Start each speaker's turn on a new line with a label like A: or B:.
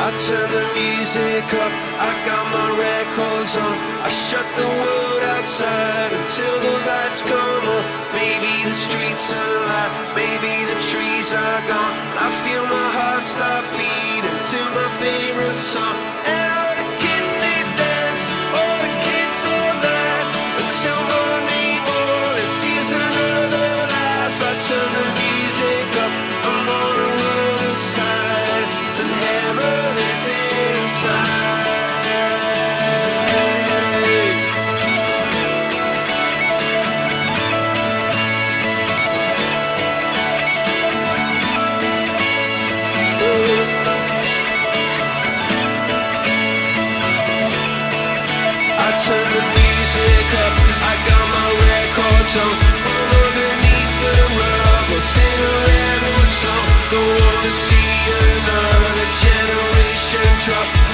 A: I turn the music up, I got my records on. I shut the world outside until the lights come on. Maybe the streets are alive, maybe the trees are gone. I feel my heart stop beating to my favorite song. And all the kids they dance, all the kids all night until morning morning feels another life. I turn the music up, I'm on the other side, and heaven is inside. I turn the music up, I got my records on. From underneath the rug, I'll sing a rebel song. Don't wanna see another generation drop.